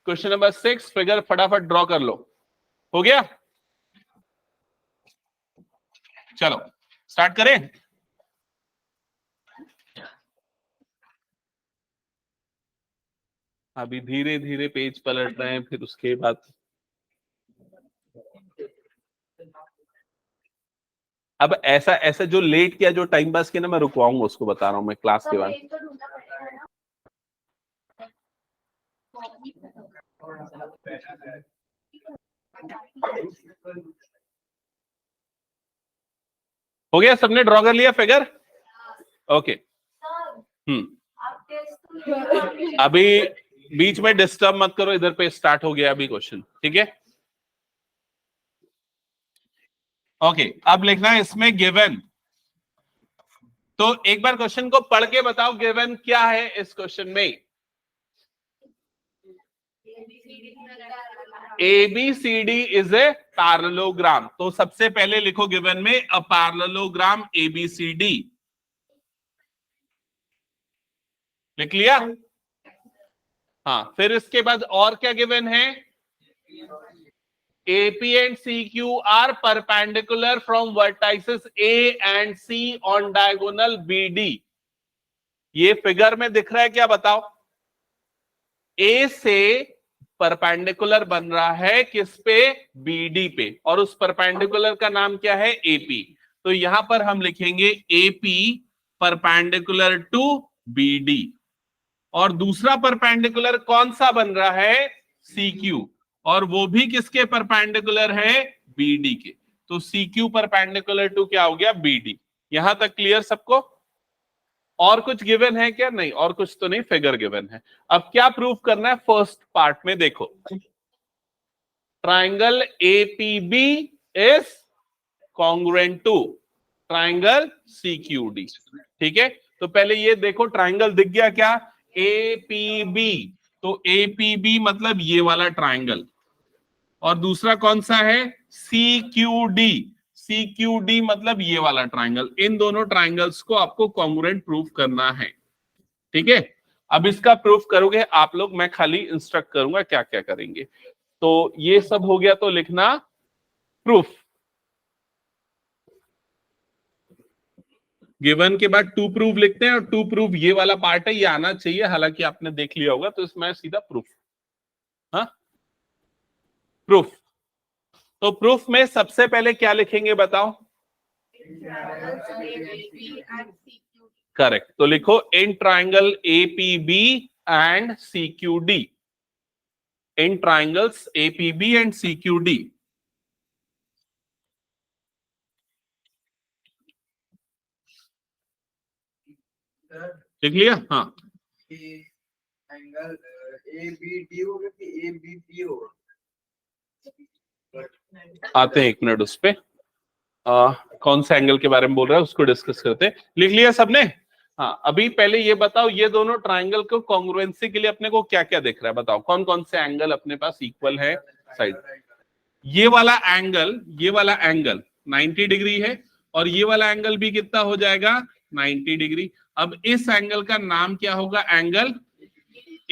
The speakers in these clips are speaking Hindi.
क्वेश्चन नंबर 6 फिगर फटाफट ड्रॉ कर लो। हो गया, चलो स्टार्ट करें। अभी धीरे धीरे पेज पलट रहे हैं, फिर उसके बाद अब ऐसा ऐसा जो लेट किया, जो टाइम पास किया ना, मैं रुकवाऊंगा उसको, बता रहा हूं मैं क्लास के बाद। हो गया, सबने ड्रॉ कर लिया फिगर? ओके। अभी बीच में डिस्टर्ब मत करो, इधर पे स्टार्ट हो गया अभी क्वेश्चन, ठीक है? ओके, अब लिखना है इसमें गिवन। तो एक बार क्वेश्चन को पढ़ के बताओ, गिवन क्या है इस क्वेश्चन में? ABCD is a parallelogram. तो सबसे पहले लिखो गिवन में अ पैरेललोग्राम ABCD। लिख लिया? हाँ, फिर इसके बाद और क्या गिवन है? AP and CQ are perpendicular from vertices A and C on diagonal BD। ये फिगर में दिख रहा है क्या, बताओ? A से परपेंडिकुलर बन रहा है किस पे? BD पे, और उस परपेंडिकुलर का नाम क्या है? AP। तो यहां पर हम लिखेंगे AP परपेंडिकुलर टू BD, और दूसरा परपेंडिकुलर कौन सा बन रहा है? CQ, और वो भी किसके परपेंडिकुलर है? BD के। तो CQ परपेंडिकुलर टू क्या हो गया? BD। यहां तक क्लियर सबको? और कुछ गिवन है क्या? नहीं, और कुछ तो नहीं, फिगर गिवन है। अब क्या प्रूव करना है? फर्स्ट पार्ट में देखो, triangle APB is congruent to triangle CQD। ठीक है, तो पहले ये देखो, ट्राइंगल दिख गया क्या? APB। तो APB मतलब ये वाला ट्राइंगल, और दूसरा कौन सा है? CQD। CQD मतलब ये वाला ट्राइंगल। इन दोनों ट्राइंगल्स को आपको कॉन्ग्रुएंट प्रूव करना है, ठीक है? अब इसका प्रूफ करोगे आप लोग, मैं खाली इंस्ट्रक्ट करूंगा क्या क्या करेंगे। तो ये सब हो गया, तो लिखना प्रूफ। गिवन के बाद टू प्रूफ लिखते हैं, और टू प्रूफ ये वाला पार्ट है, ये आना चाहिए, हालांकि आपने देख लिया होगा, तो इसमें सीधा प्रूफ। हाँ, प्रूफ। तो प्रूफ में सबसे पहले क्या लिखेंगे बताओ? करेक्ट, तो लिखो in triangle APB and CQD। In triangles APB and CQD। लिख लिया? हाँ, एंगल ABD होगा कि ABP होगा? आते हैं, एक मिनट उस पे। कौन से एंगल के बारे में बोल रहा है उसको डिस्कस करते हैं। लिख लिया सबने? हाँ, अभी पहले ये बताओ, ये दोनों ट्राइंगल को कॉन्ग्रुएंसी के लिए अपने को क्या क्या दिख रहा है? बताओ कौन कौन से एंगल अपने पास इक्वल है साइड? ये वाला एंगल 90 डिग्री है, और ये वाला एंगल भी कितना हो जाएगा? 90 डिग्री। अब इस एंगल का नाम क्या होगा? Angle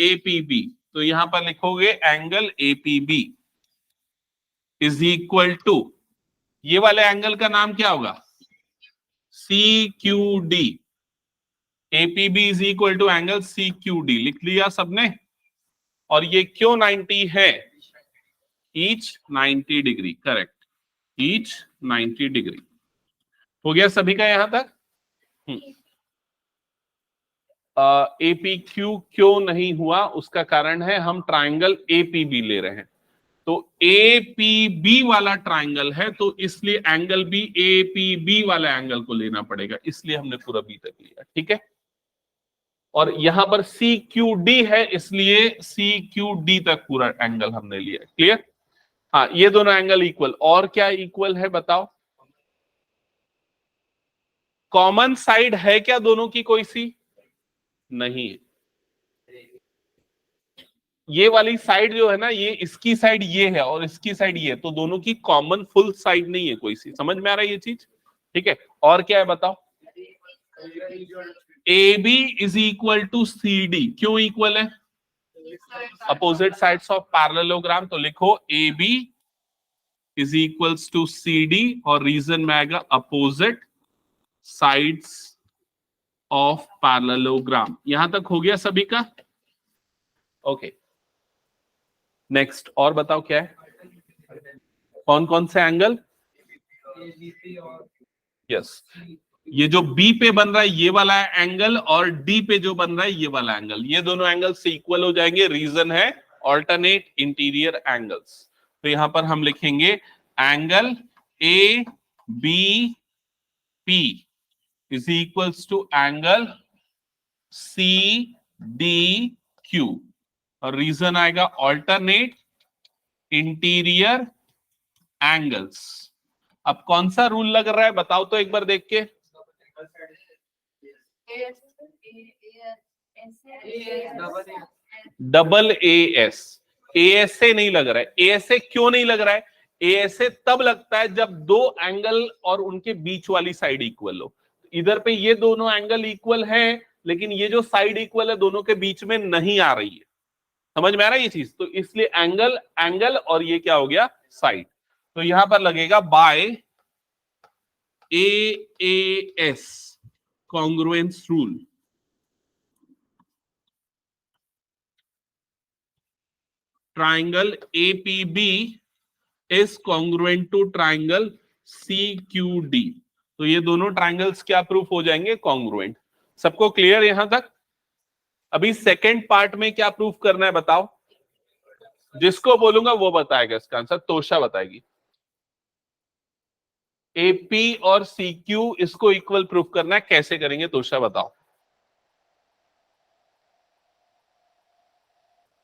APB। तो यहां पर लिखोगे angle APB is equal to, ये वाले एंगल का नाम क्या होगा? CQD। APB is equal to angle CQD। लिख लिया सबने? और ये क्यों 90 है? Each 90 degree. Correct, each 90 degree. हो गया सभी का यहां तक? APQ क्यों नहीं हुआ? उसका कारण है हम ट्राइंगल APB ले रहे हैं, तो APB वाला ट्राइंगल है, तो इसलिए एंगल भी APB वाला एंगल को लेना पड़ेगा, इसलिए हमने पूरा B तक लिया, ठीक है? और यहां पर CQD है, इसलिए CQD तक पूरा एंगल हमने लिया। क्लियर? हाँ, ये दोनों एंगल इक्वल। और क्या इक्वल है बताओ? कॉमन साइड है क्या दोनों की कोई सी? नहीं है। ये वाली साइड जो है ना, ये इसकी साइड ये है और इसकी साइड ये है, तो दोनों की कॉमन फुल साइड नहीं है कोई सी। समझ में आ रहा है ये चीज? ठीक है, और क्या है बताओ? AB is equal to CD। क्यों इक्वल है? अपोजिट साइड्स ऑफ पैरेललोग्राम, तो लिखो A B is equals to C D और रीजन में आएगा अपोजिट साइड्स ऑफ पैरेललोग्राम। यहां तक हो गया सभी का? ओके, नेक्स्ट और बताओ क्या है, कौन कौन से एंगल? यस, ये जो बी पे बन रहा है ये वाला एंगल और डी पे जो बन रहा है ये वाला एंगल, ये दोनों एंगल से इक्वल हो जाएंगे। रीजन है ऑल्टरनेट इंटीरियर एंगल्स। तो यहां पर हम लिखेंगे angle A B P is equals to angle C D Q और रीजन आएगा ऑल्टरनेट इंटीरियर एंगल्स। अब कौन सा रूल लग रहा है बताओ तो एक बार देख के। डबल ए एस से नहीं लग रहा है। ए से क्यों नहीं लग रहा है? ए से तब लगता है जब दो एंगल और उनके बीच वाली साइड इक्वल हो। इधर पे ये दोनों एंगल इक्वल है लेकिन ये जो साइड इक्वल है दोनों के बीच में नहीं आ रही है। समझ में आ रहा है ये चीज? तो इसलिए एंगल एंगल और ये क्या हो गया साइड। तो यहां पर लगेगा by AAS congruence rule. Triangle APB is congruent to triangle CQD। तो ये दोनों ट्राइंगल्स क्या प्रूफ हो जाएंगे? कॉन्ग्रुएंट। सबको क्लियर यहां तक? अभी सेकेंड पार्ट में क्या प्रूफ करना है बताओ? जिसको बोलूंगा वो बताएगा इसका आंसर। तोशा बताएगी। AP और CQ इसको इक्वल प्रूफ करना है, कैसे करेंगे तोशा बताओ।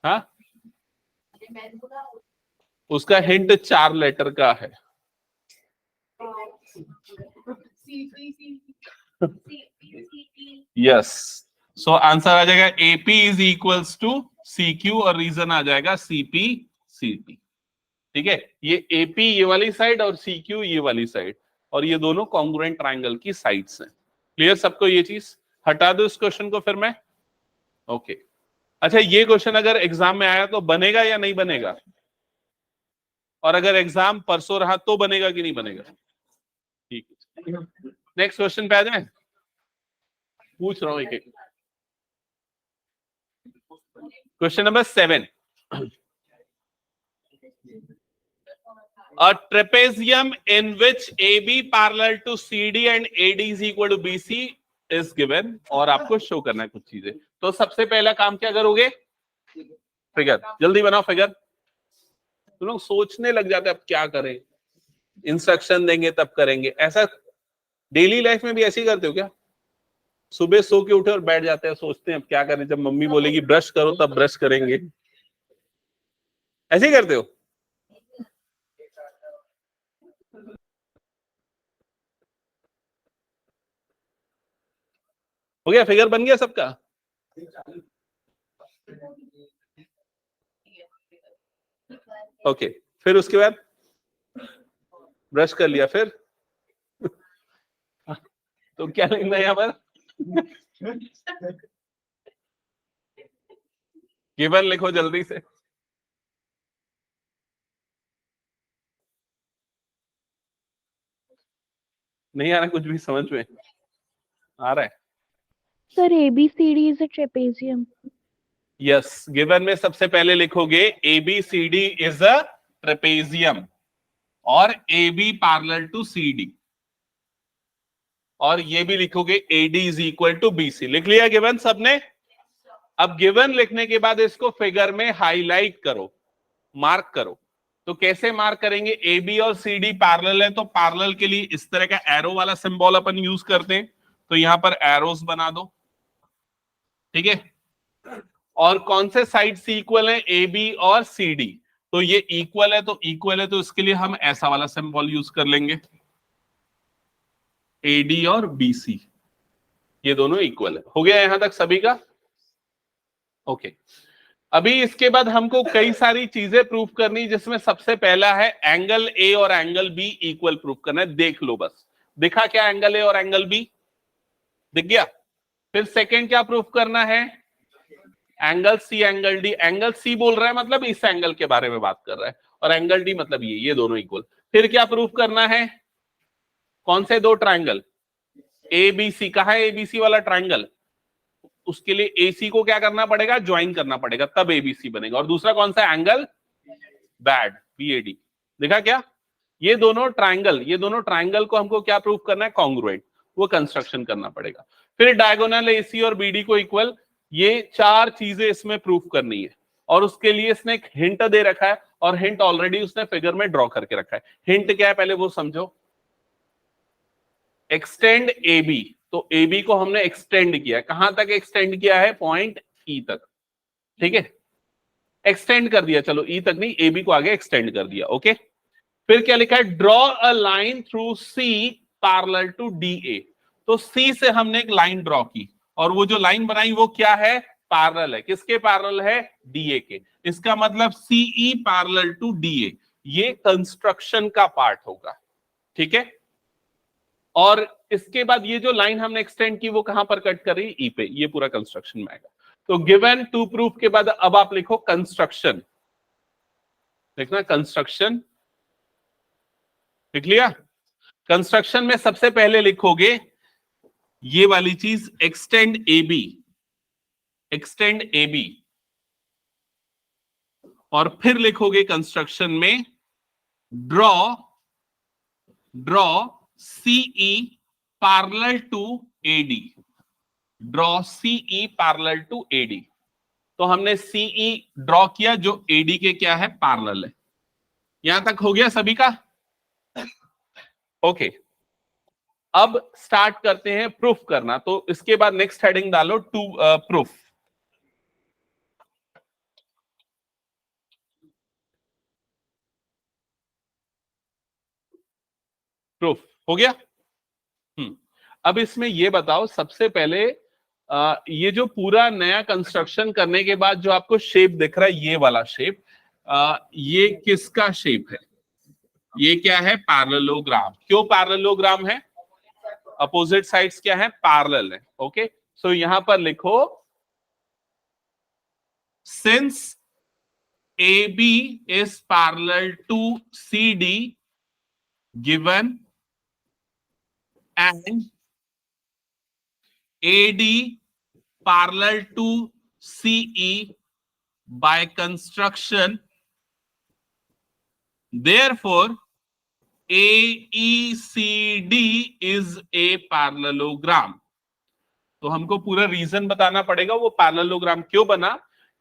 हाँ, उसका हिंट 4 लेटर का है। यस, सो आंसर आ जाएगा AP is equals to CQ और रीजन आ जाएगा CP CP। ठीक है, ये AP ये वाली साइड और CQ ये वाली साइड और ये दोनों कॉन्ग्रुएंट ट्राइंगल की साइड्स हैं। क्लियर सबको ये चीज? हटा दो इस क्वेश्चन को फिर मैं। ओके, अच्छा ये क्वेश्चन अगर एग्जाम में आया तो बनेगा या नहीं बनेगा? और अगर एग्जाम परसों रहा तो बनेगा कि नहीं बनेगा? ठीक है, नेक्स्ट क्वेश्चन पे आ जाए। पूछ रहा हूं एक एक। Question number 7। A trapezium in which AB parallel to CD and AD is equal to BC is given। और आपको शो करना है कुछ चीजें। तो सबसे पहला काम क्या करोगे? फिगर। जल्दी बनाओ फिगर। तुम लोग सोचने लग जाते हैं अब क्या करें, इंस्ट्रक्शन देंगे तब करेंगे। ऐसा डेली लाइफ में भी ऐसे ही करते हो क्या? सुबह सो के उठे और बैठ जाते हैं, सोचते हैं अब क्या करें, जब मम्मी बोलेगी ब्रश करो तब ब्रश करेंगे। ऐसे ही करते हो? हो गया? फिगर बन गया सबका? ओके, फिर उसके बाद ब्रश कर लिया, फिर तो क्या लिखना है यहाँ पर? गिवन लिखो जल्दी से। नहीं आ रहा कुछ भी समझ में? आ रहा है? Sir ABCD is a trapezium. Yes, given में सबसे पहले लिखोगे ABCD इज अ ट्रेपेजियम और AB पैरेलल टू CD और ये भी लिखोगे AD is equal to BC। लिख लिया गिवन सबने? अब गिवन लिखने के बाद इसको फिगर में हाईलाइट करो, मार्क करो। तो कैसे मार्क करेंगे? AB और CD पैरेलल है तो पैरेलल के लिए इस तरह का एरो वाला सिंबल अपन यूज करते हैं। तो यहां पर एरोस बना दो। ठीक है, और कौन से साइड से इक्वल है? AB और CD। तो ये इक्वल है, तो इक्वल है तो इसके लिए हम ऐसा वाला सिंबल यूज कर लेंगे। AD और BC ये दोनों इक्वल है। हो गया यहां तक सभी का? ओके, अभी इसके बाद हमको कई सारी चीजें प्रूफ करनी, जिसमें सबसे पहला है एंगल A और एंगल B इक्वल प्रूफ करना है। देख लो बस, दिखा क्या एंगल A और एंगल B? दिख गया? फिर सेकंड क्या प्रूफ करना है? Angle C angle D, angle C बोल रहा है मतलब इस एंगल के बारे में बात कर रहा है, और एंगल डी मतलब ये दोनों इक्वल। फिर क्या प्रूफ करना है, कौन से दो ट्रायंगल, एबीसी, कहा है एबीसी वाला ट्रायंगल, उसके लिए एसी को क्या करना पड़ेगा, ज्वाइन करना पड़ेगा, तब एबीसी बनेगा। और दूसरा कौन सा एंगल, बैड, बीएडी। देखा क्या, ये दोनों ट्रायंगल को हमको क्या प्रूफ करना है, कॉन्ग्रुएंट, वो कंस्ट्रक्शन करना पड़ेगा। फिर डायगोनल एसी और बीडी को इक्वल, ये चार चीजें इसमें प्रूफ करनी है, और उसके लिए इसने एक हिंट दे रखा है, और हिंट ऑलरेडी उसने फिगर में ड्रॉ करके रखा है। हिंट क्या है पहले वो समझो, एक्सटेंड ए बी, तो ए बी को हमने एक्सटेंड किया, कहां तक एक्सटेंड किया है, पॉइंट ई तक, ठीक है, एक्सटेंड कर दिया, चलो ई तक नहीं, ए बी को आगे एक्सटेंड कर दिया, ओके। फिर क्या लिखा है, draw a line through C parallel to D A, तो सी से हमने एक लाइन ड्रॉ की, और वो जो लाइन बनाई वो क्या है, पैरेलल है, किसके पैरेलल है, डीए के। इसका मतलब सीई पैरेलल टू डीए, ये कंस्ट्रक्शन का पार्ट होगा, ठीक है। और इसके बाद ये जो लाइन हमने एक्सटेंड की वो कहां पर कट कर रही है, ई पे, ये पूरा कंस्ट्रक्शन में आएगा। तो गिवन टू प्रूफ के बाद अब आप लिखो कंस्ट्रक्शन, देखना कंस्ट्रक्शन, लिख लिया। कंस्ट्रक्शन में सबसे पहले लिखोगे ये वाली चीज, extend A B, extend A B, और फिर लिखोगे कंस्ट्रक्शन में draw CE parallel to AD, draw CE parallel to AD. तो हमने सीई ड्रॉ किया जो एडी के क्या है, पैरेलल है। यहां तक हो गया सभी का, ओके। अब स्टार्ट करते हैं प्रूफ करना, तो इसके बाद नेक्स्ट हेडिंग डालो टू प्रूफ। प्रूफ हो गया। अब इसमें ये बताओ सबसे पहले, ये जो पूरा नया कंस्ट्रक्शन करने के बाद जो आपको शेप दिख रहा है, ये वाला शेप, ये किसका शेप है, ये क्या है, पैरेललोग्राम। क्यों पैरेललोग्राम है, अपोजिट साइड्स क्या है, पैरेलल है, ओके। सो यहां पर लिखो, since AB is parallel to CD given and AD parallel to CE by construction, therefore AECD is a parallelogram। तो हमको पूरा रीजन बताना पड़ेगा वो पैरेललोग्राम क्यों बना,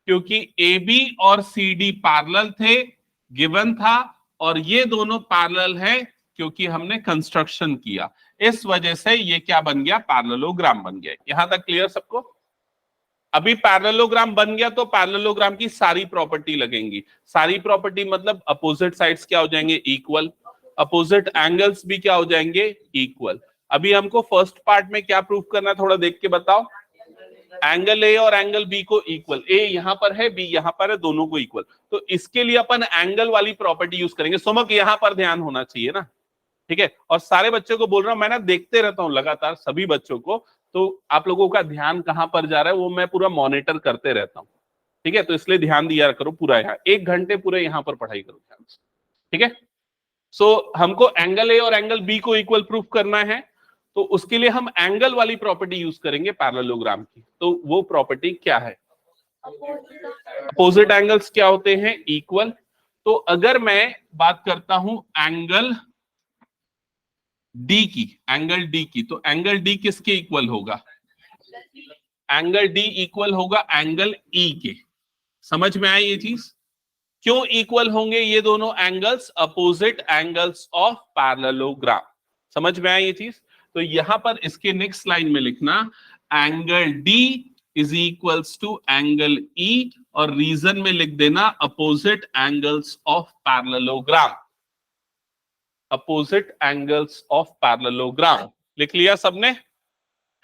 क्योंकि AB और CD पैरेलल थे, गिवन था, और ये दोनों पैरेलल है क्योंकि हमने कंस्ट्रक्शन किया, इस वजह से ये क्या बन गया, पैरेललोग्राम बन गया। यहां तक क्लियर सबको। अभी पैरेललोग्राम बन गया तो पैरेललोग्राम की सारी प्रॉपर्टी लगेंगी, सारी प्रॉपर्टी मतलब अपोजिट साइड्स क्या हो जाएंगे, इक्वल, अपोजिट एंगल्स भी क्या हो जाएंगे, इक्वल। अभी हमको फर्स्ट पार्ट में क्या प्रूफ करना है, थोड़ा देख के बताओ। एंगल ए और एंगल बी को इक्वल, ए यहां पर है, बी यहां पर है, दोनों को इक्वल, तो इसके लिए अपन एंगल वाली प्रॉपर्टी यूज करेंगे। सुमक यहां पर ध्यान होना चाहिए ना, ठीक है। और सारे बच्चों को बोल रहा हूं, मैं ना देखते रहता हूं लगातार सभी बच्चों को, तो आप लोगों का ध्यान कहां पर जा रहा है वो मैं पूरा मॉनिटर करते रहता हूं, ठीक है। तो इसलिए ध्यान दिया करो पूरा, यहाँ 1 घंटे पूरे यहाँ पर पढ़ाई करो ध्यान से, ठीक है। सो हमको एंगल ए और एंगल बी को इक्वल प्रूफ करना है, तो उसके लिए हम एंगल वाली प्रॉपर्टी यूज करेंगे पैरेललोग्राम की। तो वो प्रॉपर्टी क्या है, अपोजिट एंगल्स क्या होते हैं, इक्वल। तो अगर मैं बात करता हूं एंगल डी की, एंगल डी की, तो एंगल डी किसके इक्वल होगा, एंगल डी इक्वल होगा एंगल ई के। समझ में आई ये चीज, क्यों इक्वल होंगे ये दोनों angles, opposite angles of parallelogram. समझ में आई ये चीज। तो यहां पर इसके नेक्स्ट लाइन में लिखना angle D is equals to angle E, और रीजन में लिख देना opposite angles of parallelogram, opposite angles of parallelogram. लिख लिया सबने,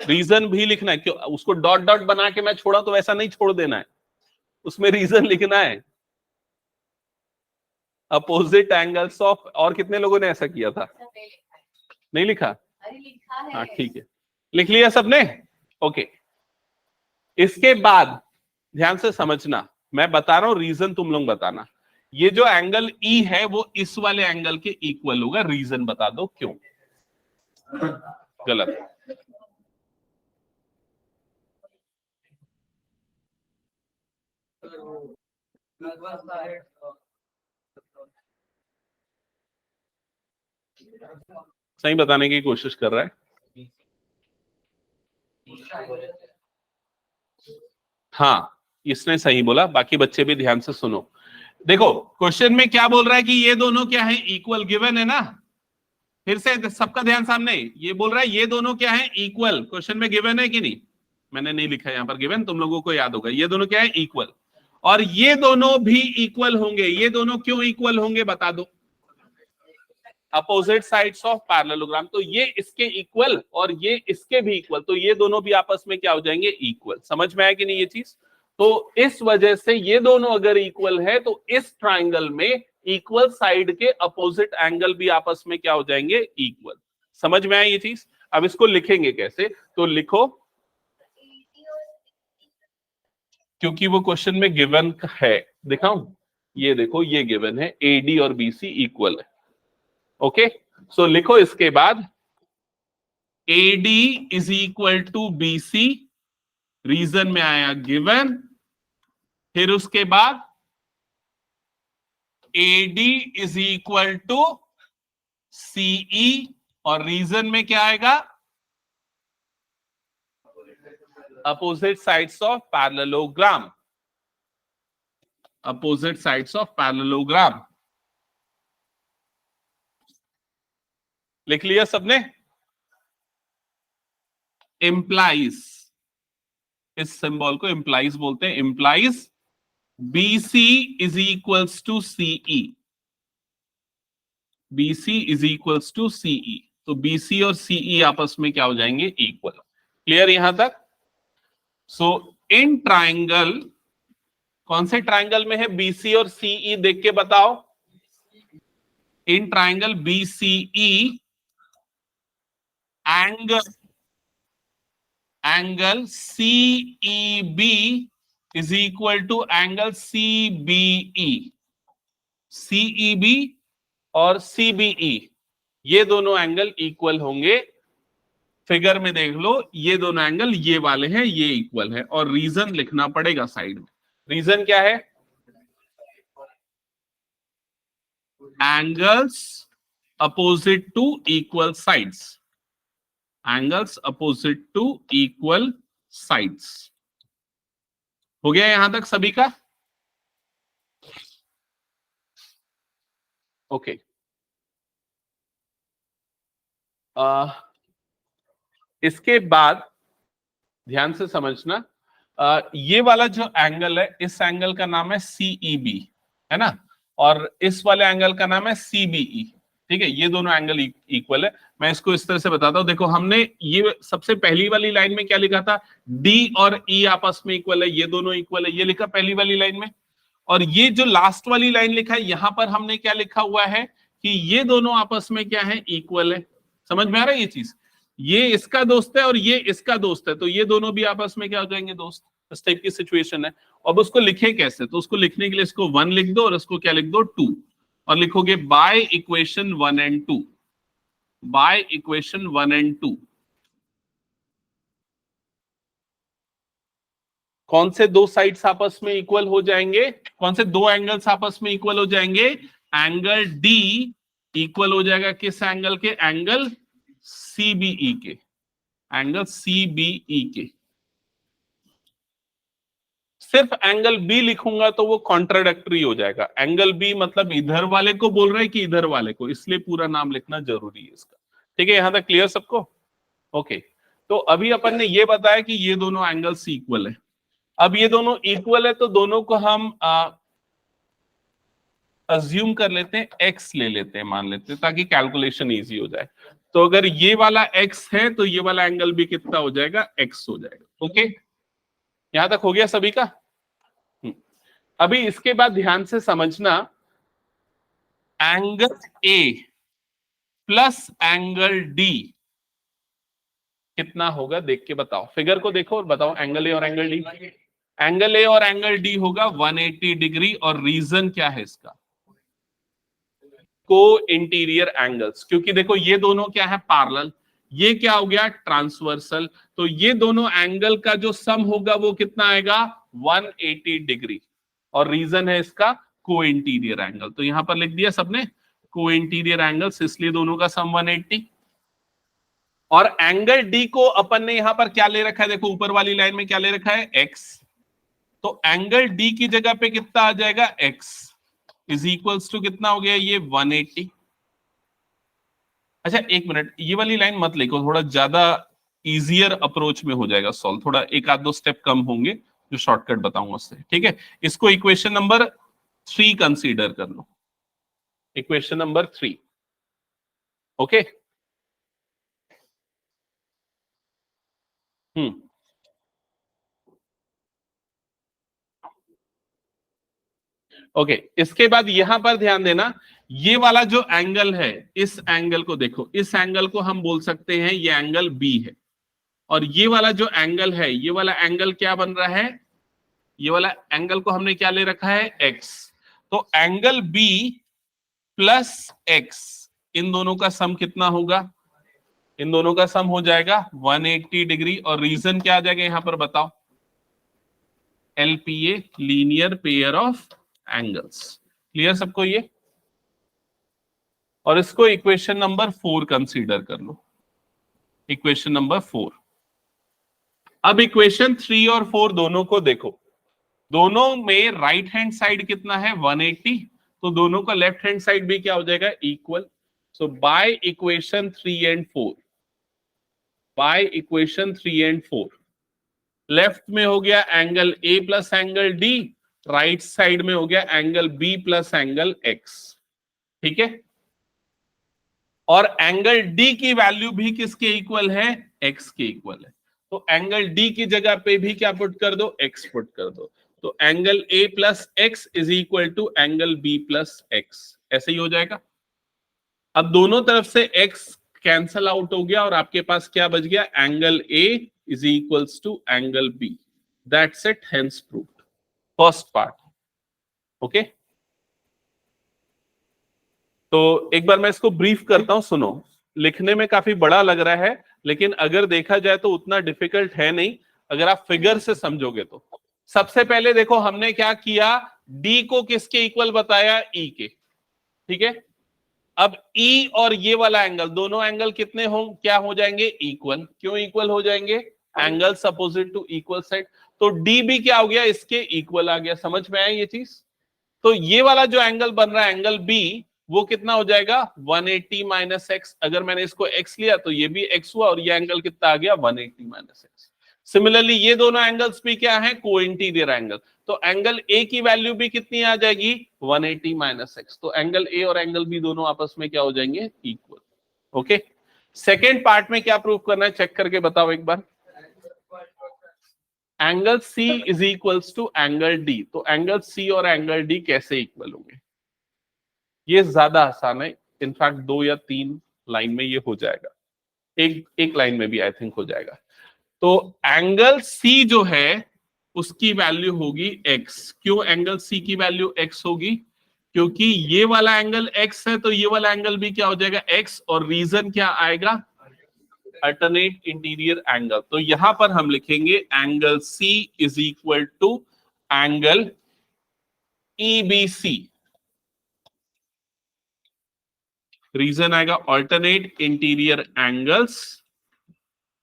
रीजन भी लिखना है, क्यों उसको डॉट डॉट बना के मैं छोड़ा तो वैसा नहीं छोड़ देना है, उसमें रीजन लिखना है, अपोजिट एंगल्स ऑफ। और कितने लोगों ने ऐसा किया था, नहीं लिखा, हाँ ठीक है, लिख लिया सबने, ओके। इसके बाद ध्यान से समझना, मैं बता रहा हूं, रीजन तुम लोग बताना। ये जो एंगल ई है वो इस वाले एंगल के इक्वल होगा, रीजन बता दो क्यों। गलत। सही बताने की कोशिश कर रहा है। हाँ, इसने सही बोला, बाकी बच्चे भी ध्यान से सुनो। देखो क्वेश्चन में क्या बोल रहा है कि ये दोनों क्या है, इक्वल, गिवन है ना। फिर से सबका ध्यान सामने, ये बोल रहा है ये दोनों क्या है, इक्वल। क्वेश्चन में गिवन है कि नहीं, मैंने नहीं लिखा यहां पर गिवन, तुम लोगों को याद होगा। ये दोनों क्या है, इक्वल। और ये दोनों भी इक्वल होंगे। ये दोनों क्यों इक्वल होंगे बता दो। अपोजिट साइड्स ऑफ पैरेललोग्राम, तो ये इसके इक्वल और ये इसके भी इक्वल, तो ये दोनों भी आपस में क्या हो जाएंगे, इक्वल। समझ में आया कि नहीं ये चीज। तो इस वजह से ये दोनों अगर इक्वल है तो इस ट्राइंगल में इक्वल साइड के अपोजिट एंगल भी आपस में क्या हो जाएंगे, इक्वल। समझ में आया ये चीज। अब इसको लिखेंगे कैसे, तो लिखो, क्योंकि वो क्वेश्चन में गिवन है, दिखाऊं, ये देखो ये गिवन है, एडी और बीसी इक्वल है। ओके, सो लिखो इसके बाद AD is equal to BC, reason में आया गिवन। फिर उसके बाद AD is equal to CE, और रीजन में क्या आएगा, opposite sides of parallelogram. Opposite sides of parallelogram लिख लिया सबने। इंप्लाइज, इस सिंबल को इंप्लाइज बोलते हैं, implies BC is equals to CE। BC is equals to CE, तो BC और CE आपस में क्या हो जाएंगे, इक्वल। क्लियर यहां तक। सो इन ट्राइंगल, कौन से ट्राइंगल में है BC और CE, देख के बताओ। In triangle BCE angle CEB is equal to angle CBE। CEB और CBE ये दोनों एंगल इक्वल होंगे। फिगर में देख लो, ये दोनों एंगल ये वाले हैं, ये इक्वल है। और रीजन लिखना पड़ेगा साइड में। रीजन क्या है, angles opposite to equal sides. Angles opposite to equal sides. हो गया यहां तक सभी का। ओके, इसके बाद ध्यान से समझना, ये वाला जो एंगल है, इस एंगल का नाम है CEB, है ना, और इस वाले एंगल का नाम है CBE। ठीक है, ये दोनों एंगल इक्वल है। मैं इसको इस तरह से बताता हूं, देखो हमने ये सबसे पहली वाली लाइन में क्या लिखा था, D और E आपस में इक्वल है, ये दोनों इक्वल है, ये लिखा पहली वाली लाइन में। और ये जो लास्ट वाली लाइन लिखा है, यहां पर हमने क्या लिखा हुआ है कि ये दोनों आपस में क्या है, इक्वल है। समझ में आ रहा है ये चीज, ये इसका दोस्त है और ये इसका दोस्त है, तो ये दोनों भी आपस में क्या हो जाएंगे, दोस्त। इस टाइप की सिचुएशन है। अब उसको लिखे कैसे, तो उसको लिखने के लिए इसको 1 लिख दो और इसको क्या लिख दो, 2, और लिखोगे by equation 1 and 2। By equation 1 and 2 कौन से दो साइड्स आपस में इक्वल हो जाएंगे, कौन से दो एंगल्स आपस में इक्वल हो जाएंगे, एंगल D इक्वल हो जाएगा किस एंगल के, एंगल CBE के, एंगल CBE के। सिर्फ एंगल B लिखूंगा तो वो कॉन्ट्राडिक्टरी हो जाएगा। एंगल B मतलब इधर वाले को बोल रहा है कि इधर वाले को, इसलिए पूरा नाम लिखना जरूरी है इसका। ठीक है, यहां तक क्लियर सबको। ओके, तो अभी अपन ने ये बताया कि ये दोनों एंगल्स इक्वल है। अब ये दोनों इक्वल है तो दोनों को हम अज्यूम कर लेते हैं, x ले लेते हैं, मान लेते हैं, ताकि कैलकुलेशन इजी हो जाए। तो अगर ये वाला x है तो ये वाला एंगल भी कितना हो जाएगा, x हो जाएगा। ओके, यहां तक हो गया सभी का। अभी इसके बाद ध्यान से समझना, angle A plus angle D कितना होगा, देख के बताओ। फिगर को देखो और बताओ, एंगल A और एंगल D। एंगल ए और एंगल डी होगा 180 डिग्री, और रीजन क्या है इसका? को इंटीरियर एंगल्स, क्योंकि देखो ये दोनों क्या है? पैरेलल। ये क्या हो गया? ट्रांसवर्सल। तो ये दोनों एंगल का जो सम होगा वो कितना आएगा? 180 डिग्री, और रीजन है इसका को इंटीरियर एंगल। तो यहां पर लिख दिया सबने को इंटीरियर एंगल्स, इसलिए दोनों का सम 180। और एंगल डी को अपन ने यहां पर क्या ले रखा है? देखो ऊपर वाली लाइन में क्या ले रखा है? एक्स। तो एंगल डी की जगह पे कितना आ जाएगा? एक्स इज इक्वल्स टू कितना हो गया ये? 180। अच्छा एक मिनट, ये वाली लाइन मत लिखो, थोड़ा ज्यादा इजियर अप्रोच में हो जाएगा सॉल्व, थोड़ा एक आध दो स्टेप कम होंगे जो शॉर्टकट बताऊंगा उससे, ठीक है? इसको इक्वेशन नंबर 3 कंसीडर कर लो, इक्वेशन नंबर 3। Okay, okay. इसके बाद यहां पर ध्यान देना, ये वाला जो एंगल है, इस एंगल को देखो, इस एंगल को हम बोल सकते हैं ये एंगल बी है। और ये वाला जो एंगल है, ये वाला एंगल क्या बन रहा है? ये वाला एंगल को हमने क्या ले रखा है? एक्स। तो एंगल बी प्लस एक्स, इन दोनों का सम कितना होगा? इन दोनों का सम हो जाएगा 180 डिग्री। और रीजन क्या आ जाएगा यहां पर बताओ? LPA, linear pair of angles. Clear सबको ये? और इसको इक्वेशन नंबर 4 कंसीडर कर लो, इक्वेशन नंबर 4। अब इक्वेशन 3 और 4 दोनों को देखो, दोनों में राइट हैंड साइड कितना है? 180। तो दोनों का लेफ्ट हैंड साइड भी क्या हो जाएगा? Equal. So by equation 3 and 4, by equation 3 and 4, left में हो गया angle A plus angle D, right side में हो गया angle B plus angle x, ठीक है? और एंगल डी की वैल्यू भी किसके इक्वल है? एक्स के इक्वल है। तो एंगल डी की जगह पे भी क्या पुट कर दो? एक्स पुट कर दो। तो angle A plus x is equal to angle B plus x, ऐसे ही हो जाएगा। अब दोनों तरफ से एक्स कैंसल आउट हो गया और आपके पास क्या बच गया? Angle A is equals to angle B. That's it, hence proved. First part. Okay, तो एक बार मैं इसको ब्रीफ करता हूं, सुनो। लिखने में काफी बड़ा लग रहा है, लेकिन अगर देखा जाए तो उतना डिफिकल्ट है नहीं, अगर आप फिगर से समझोगे तो। सबसे पहले देखो हमने क्या किया, डी को किसके इक्वल बताया? ई के, ठीक है? अब ई और ये वाला एंगल, दोनों एंगल कितने हो, क्या हो जाएंगे? इक्वल। क्यों इक्वल हो जाएंगे? Angles opposite to equal side. तो डी भी क्या हो गया? इसके इक्वल आ गया। समझ में आया ये चीज? तो ये वाला जो एंगल बन रहा है एंगल बी, वो कितना हो जाएगा? 180 माइनस एक्स। अगर मैंने इसको एक्स लिया तो ये भी एक्स हुआ, और ये एंगल कितना आ गया? 180 माइनस एक्स। सिमिलरली ये दोनों एंगल्स भी क्या है? को इंटीरियर एंगल। तो एंगल ए की वैल्यू भी कितनी आ जाएगी? 180 माइनस एक्स। तो एंगल ए और एंगल बी दोनों आपस में क्या हो जाएंगे? इक्वल। ओके, सेकेंड पार्ट में क्या प्रूव करना है, चेक करके बताओ एक बार। Angle C is equals to angle D। तो एंगल C और एंगल D कैसे इक्वल होंगे? ये ज्यादा आसान है, इनफैक्ट 2 या 3 लाइन में ये हो जाएगा, एक लाइन में भी आई थिंक हो जाएगा। तो एंगल C जो है उसकी वैल्यू होगी x। क्यों एंगल C की वैल्यू x होगी? क्योंकि ये वाला एंगल x है, तो ये वाला एंगल भी क्या हो जाएगा? x। और रीजन क्या आएगा? Alternate interior angle. तो यहां पर हम लिखेंगे angle C is equal to angle EBC। Reason आएगा alternate interior angles.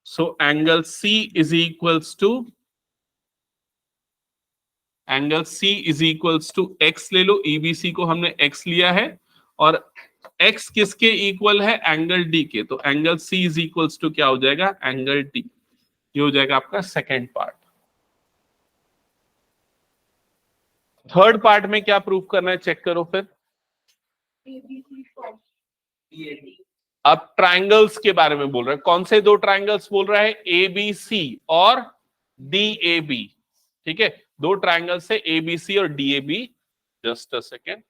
So angle C is equals to x ले लो, EBC को हमने x लिया है, और x किसके इक्वल है? एंगल D के। तो angle C is equals to क्या हो जाएगा? Angle D। ये हो जाएगा आपका सेकेंड पार्ट। थर्ड पार्ट में क्या प्रूफ करना है, चेक करो फिर। अब ट्रायंगल्स के बारे में बोल रहे हैं। कौन से 2 ट्रायंगल्स बोल रहा है? ABC और DAB, ठीक है? 2 ट्रायंगल्स है ABC और DAB। Just a second.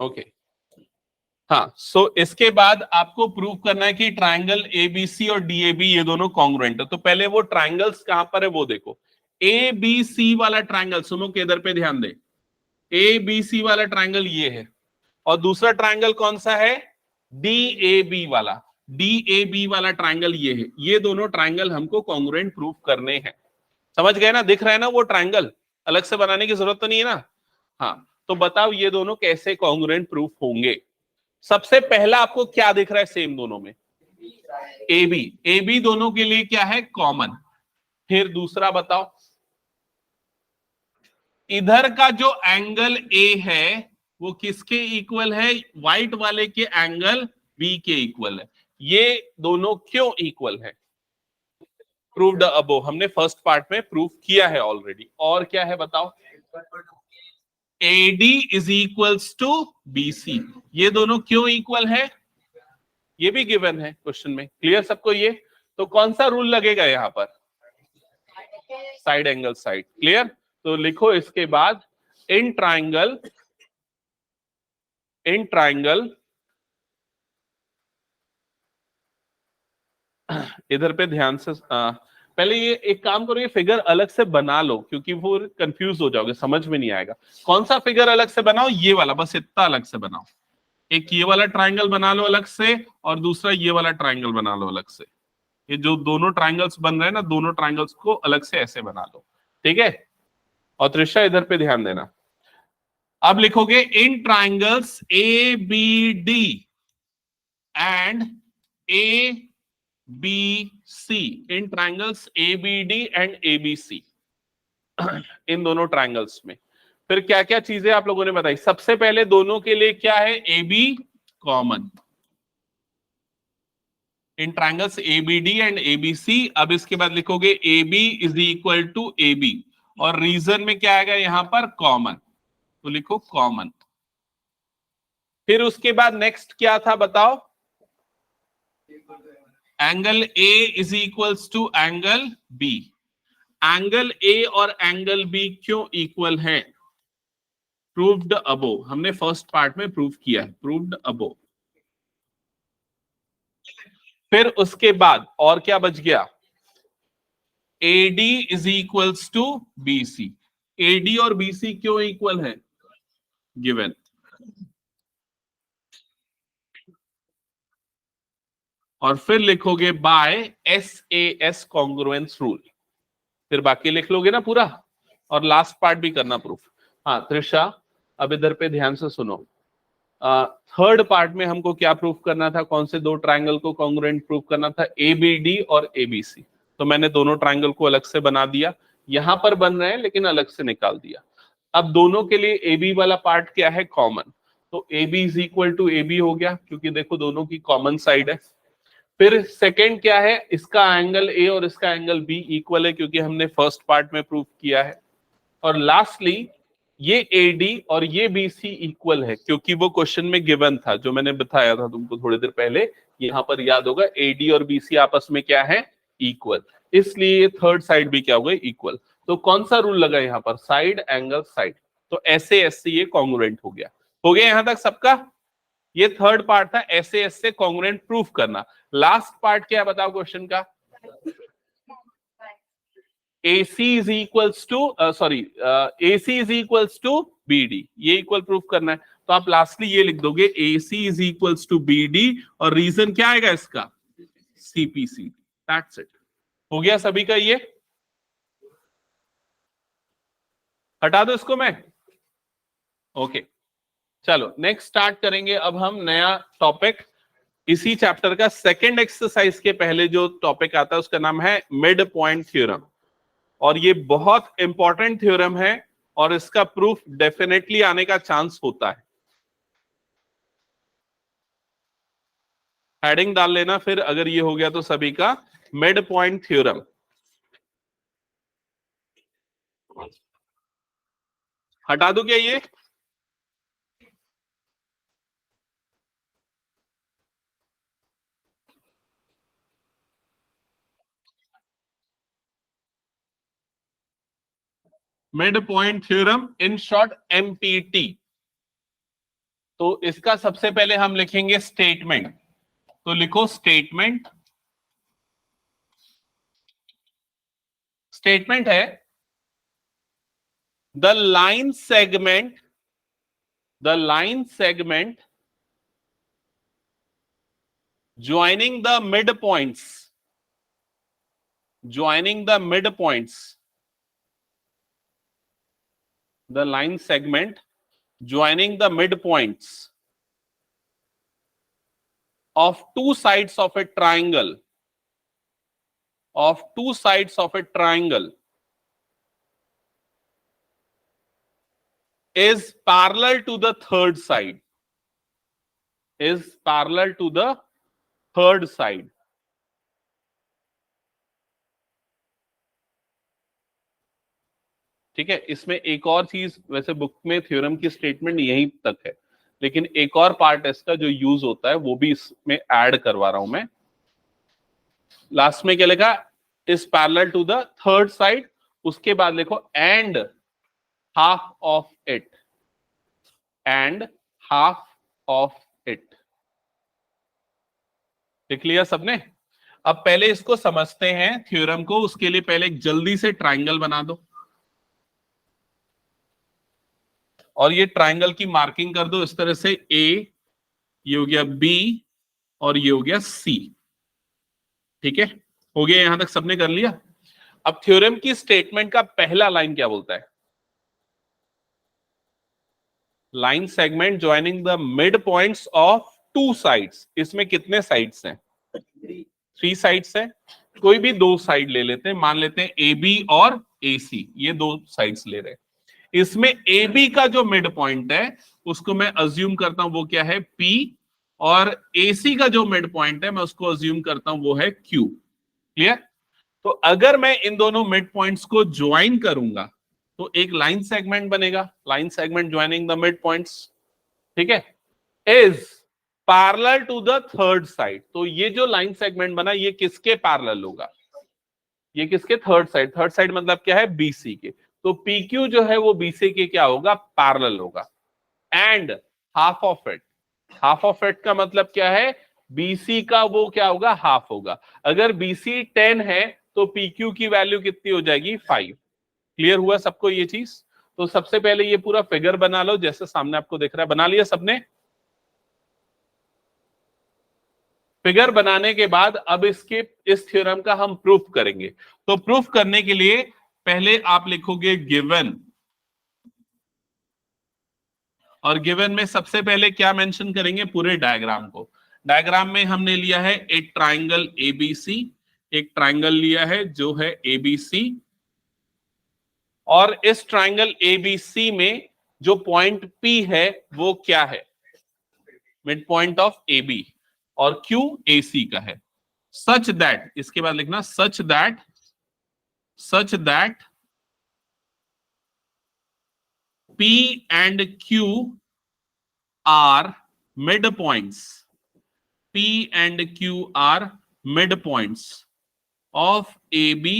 Okay, हाँ, सो इसके बाद आपको प्रूव करना है कि ट्रायंगल एबीसी और डीएबी ये दोनों कॉन्ग्रुएंट है। तो पहले वो ट्रायंगल्स कहां पर है वो देखो। ए बी सी वाला ट्रायंगल, सुनो के इधर पे ध्यान दे, ए बी सी वाला ट्रायंगल ये है, और दूसरा ट्रायंगल कौन सा है, डी ए बी वाला, डी ए बी वाला ट्रायंगल ये है। ये दोनों ट्रायंगल हमको कॉन्ग्रुएंट प्रूव करने हैं। समझ गए ना, दिख रहा है ना वो ट्रायंगल, अलग से बनाने की जरूरत तो नहीं है ना। हाँ, तो बताओ ये दोनों कैसे कॉन्ग्रुएंट प्रूफ होंगे। सबसे पहला आपको क्या दिख रहा है सेम दोनों में, ए बी, ए बी दोनों के लिए क्या है, कॉमन। फिर दूसरा बताओ, इधर का जो एंगल ए है वो किसके इक्वल है, व्हाइट वाले के एंगल बी के इक्वल है। ये दोनों क्यों इक्वल है, प्रूव्ड अबो, हमने फर्स्ट पार्ट में प्रूव किया है ऑलरेडी। और क्या है बताओ, AD is equals to BC, ये दोनों क्यों इक्वल है, ये भी गिवन है क्वेश्चन में। क्लियर सबको ये, तो कौन सा रूल लगेगा यहां पर, साइड एंगल साइड। क्लियर, तो लिखो इसके बाद, इन ट्राइंगल इधर पे ध्यान से पहले ये एक काम करो, ये फिगर अलग से बना लो, क्योंकि वो कंफ्यूज हो जाओगे, समझ में नहीं आएगा। कौन सा फिगर अलग से बनाओ, ये वाला, बस इतना अलग से बनाओ। एक ये वाला ट्राइंगल बना लो अलग से, और दूसरा ये वाला ट्राइंगल बना लो अलग से। ये जो दोनों ट्राइंगल्स बन रहे हैं ना, दोनों ट्राइंगल्स को अलग से ऐसे बना लो, ठीक है। और त्रिशा इधर पे ध्यान देना। अब लिखोगे in triangles A B D and A B C, in triangles A B D and A B C, इन दोनों ट्राइंगल्स में फिर क्या क्या चीजें आप लोगों ने बताई। सबसे पहले दोनों के लिए क्या है, A B common, in triangles A B D and A B C. अब इसके बाद लिखोगे A B is equal to A B, और रीजन में क्या आएगा यहां पर, कॉमन, तो लिखो कॉमन। फिर उसके बाद नेक्स्ट क्या था बताओ, angle A is equals to angle B. Angle A और एंगल बी क्यों इक्वल है, प्रूव्ड अबो, हमने फर्स्ट पार्ट में प्रूव किया है, प्रूव्ड अबो। फिर उसके बाद और क्या बच गया, AD is equals to BC। AD और BC क्यों इक्वल है, गिवन। और फिर लिखोगे बाय SAS कॉन्ग्रुएंस रूल, फिर बाकी लिख लोगे ना पूरा, और लास्ट पार्ट भी करना प्रूफ। हाँ त्रिशा, अब इधर पे ध्यान से सुनो। थर्ड पार्ट में हमको क्या प्रूफ करना था, कौन से दो ट्राइंगल को कॉन्ग्रुएंट प्रूफ करना था, ABD और ABC। तो मैंने दोनों ट्राइंगल को अलग से बना दिया, यहां पर बन रहे हैं लेकिन अलग से निकाल दिया। अब दोनों के लिए AB वाला पार्ट क्या है, कॉमन, तो AB is equal to AB हो गया, क्योंकि देखो दोनों की कॉमन साइड है। फिर सेकेंड क्या है, इसका एंगल A और इसका एंगल B इक्वल है, क्योंकि हमने फर्स्ट पार्ट में प्रूफ किया है। और लास्टली ये AD और ये BC इक्वल है, क्योंकि वो क्वेश्चन में गिवन था, जो मैंने बताया था तुमको थोड़ी देर पहले, यहां पर याद होगा AD और BC आपस में क्या है, इक्वल, इसलिए थर्ड साइड भी क्या हो गई, इक्वल। तो कौन सा रूल लगा यहाँ पर, साइड एंगल साइड, तो ऐसे ऐसे ये कॉन्ग्रुएंट हो गया यहां तक सबका। ये थर्ड पार्ट था ऐसे कॉन्ग्रुएंट प्रूफ करना। लास्ट पार्ट क्या है बताओ क्वेश्चन का, AC is equals to AC is equals to BD, ये इक्वल प्रूफ करना है। तो आप लास्टली ये लिख दोगे AC is equals to BD, और रीजन क्या आएगा इसका, CPC। दैट्स इट, हो गया सभी का ये, हटा दो इसको मैं। ओके चलो नेक्स्ट स्टार्ट करेंगे अब हम नया टॉपिक। इसी चैप्टर का सेकेंड एक्सरसाइज के पहले जो टॉपिक आता है उसका नाम है मिड पॉइंट थ्योरम, और ये बहुत इंपॉर्टेंट थ्योरम है, और इसका प्रूफ डेफिनेटली आने का चांस होता है। हेडिंग डाल लेना फिर, अगर ये हो गया तो सभी का, मिड पॉइंट थ्योरम। हटा दो क्या ये, mid point theorem, in short MPT। तो इसका सबसे पहले हम लिखेंगे स्टेटमेंट। तो लिखो स्टेटमेंट। स्टेटमेंट है the line segment joining the midpoints the line segment joining the midpoints of two sides of a triangle is parallel to the third side ठीक है। इसमें एक और चीज, वैसे बुक में थ्योरम की स्टेटमेंट यहीं तक है, लेकिन एक और पार्ट इसका जो यूज होता है वो भी इसमें ऐड करवा रहा हूं मैं। लास्ट में क्या लिखा, is parallel to the third side, उसके बाद लिखो एंड हाफ ऑफ इट, लिख लिया सबने। अब पहले इसको समझते हैं थ्योरम को, उसके लिए पहले एक जल्दी से ट्राइंगल बना दो और ये ट्राइंगल की मार्किंग कर दो इस तरह से, ए, ये हो गया बी और ये हो गया सी। ठीक है, हो गया यहां तक सबने कर लिया। अब थ्योरम की स्टेटमेंट का पहला लाइन क्या बोलता है, line segment joining the mid points of two sides. इसमें कितने साइड्स हैं, 3 साइड्स हैं। कोई भी 2 साइड ले लेते हैं, मान लेते हैं ए बी और ए सी, ये 2 साइड्स ले रहे हैं। इसमें ए बी का जो मिड पॉइंट है उसको मैं अज्यूम करता हूं वो क्या है, पी, और ए सी का जो मिड पॉइंट है मैं उसको अज्यूम करता हूं वो है क्यू। क्लियर। तो अगर मैं इन दोनों मिड पॉइंट्स को ज्वाइन करूंगा तो एक लाइन सेगमेंट बनेगा, line segment joining the mid points. ठीक है, is parallel to the third side. तो ये जो लाइन सेगमेंट बना ये किसके पैरेलल होगा, ये किसके, थर्ड साइड मतलब क्या है, बीसी के। तो PQ जो है वो BC के क्या होगा, पैरेलल होगा। एंड हाफ ऑफ इट का मतलब क्या है, BC का वो क्या होगा, हाफ होगा। अगर BC 10 है तो PQ की वैल्यू कितनी हो जाएगी, 5। क्लियर हुआ सबको ये चीज। तो सबसे पहले ये पूरा फिगर बना लो जैसे सामने आपको दिख रहा है, बना लिया सबने। फिगर बनाने के बाद अब इस थ्योरम का हम प्रूफ करेंगे। तो प्रूफ करने के लिए पहले आप लिखोगे गिवन, और गिवन में सबसे पहले क्या मेंशन करेंगे, पूरे डायग्राम को। डायग्राम में हमने लिया है एक ट्राइंगल एबीसी, एक ट्राइंगल लिया है जो है एबीसी, और इस ट्राइंगल एबीसी में जो पॉइंट P है वो क्या है, मिड पॉइंट ऑफ AB, और Q AC का है। सच दैट, इसके बाद लिखना such that P and Q are midpoints. P and Q are midpoints of AB